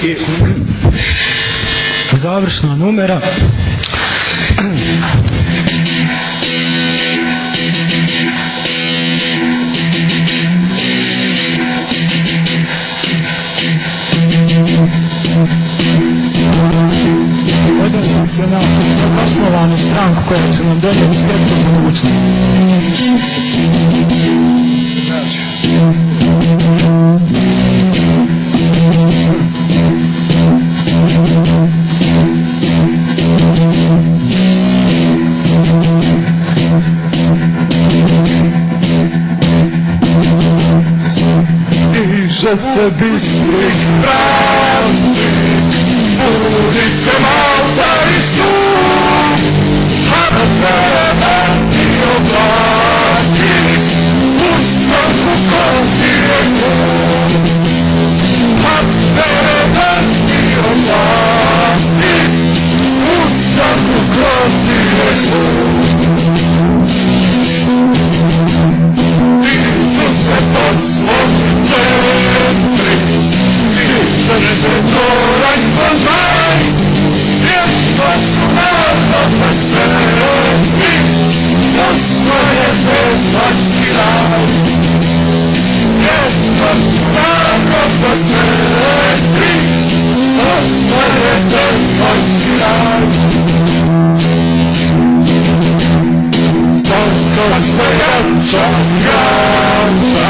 I završna numera. Odnosi se na osnovanu stranku koja će nam donijeti svijetlu budućnost. Diže se bistrih pravdi, budi se Malta i stup, a na prevati oblasti, ustanku kontinentu, a prevati oblasti, ustanku kontinentu. Dižu se po svom centri, diže se toranj poznaj, jedno su narodne sveti, osvoje zemački raj. Jedno su narodne sveti, osvoje zemački raj. Stanka sve jača, jača,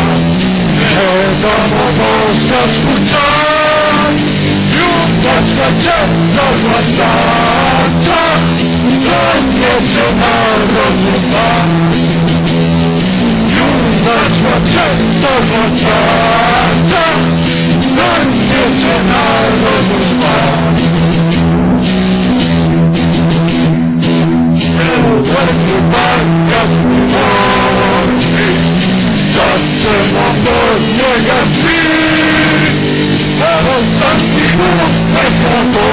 ne damo bošnjačku čast. Junačka će do glasača, donjeće narodnu vlast. Junačka će do glasača, donjeće narodnu vlast. Zeleni barjak u noći, stat ćemo do njega svi. Evo sam svi u nekako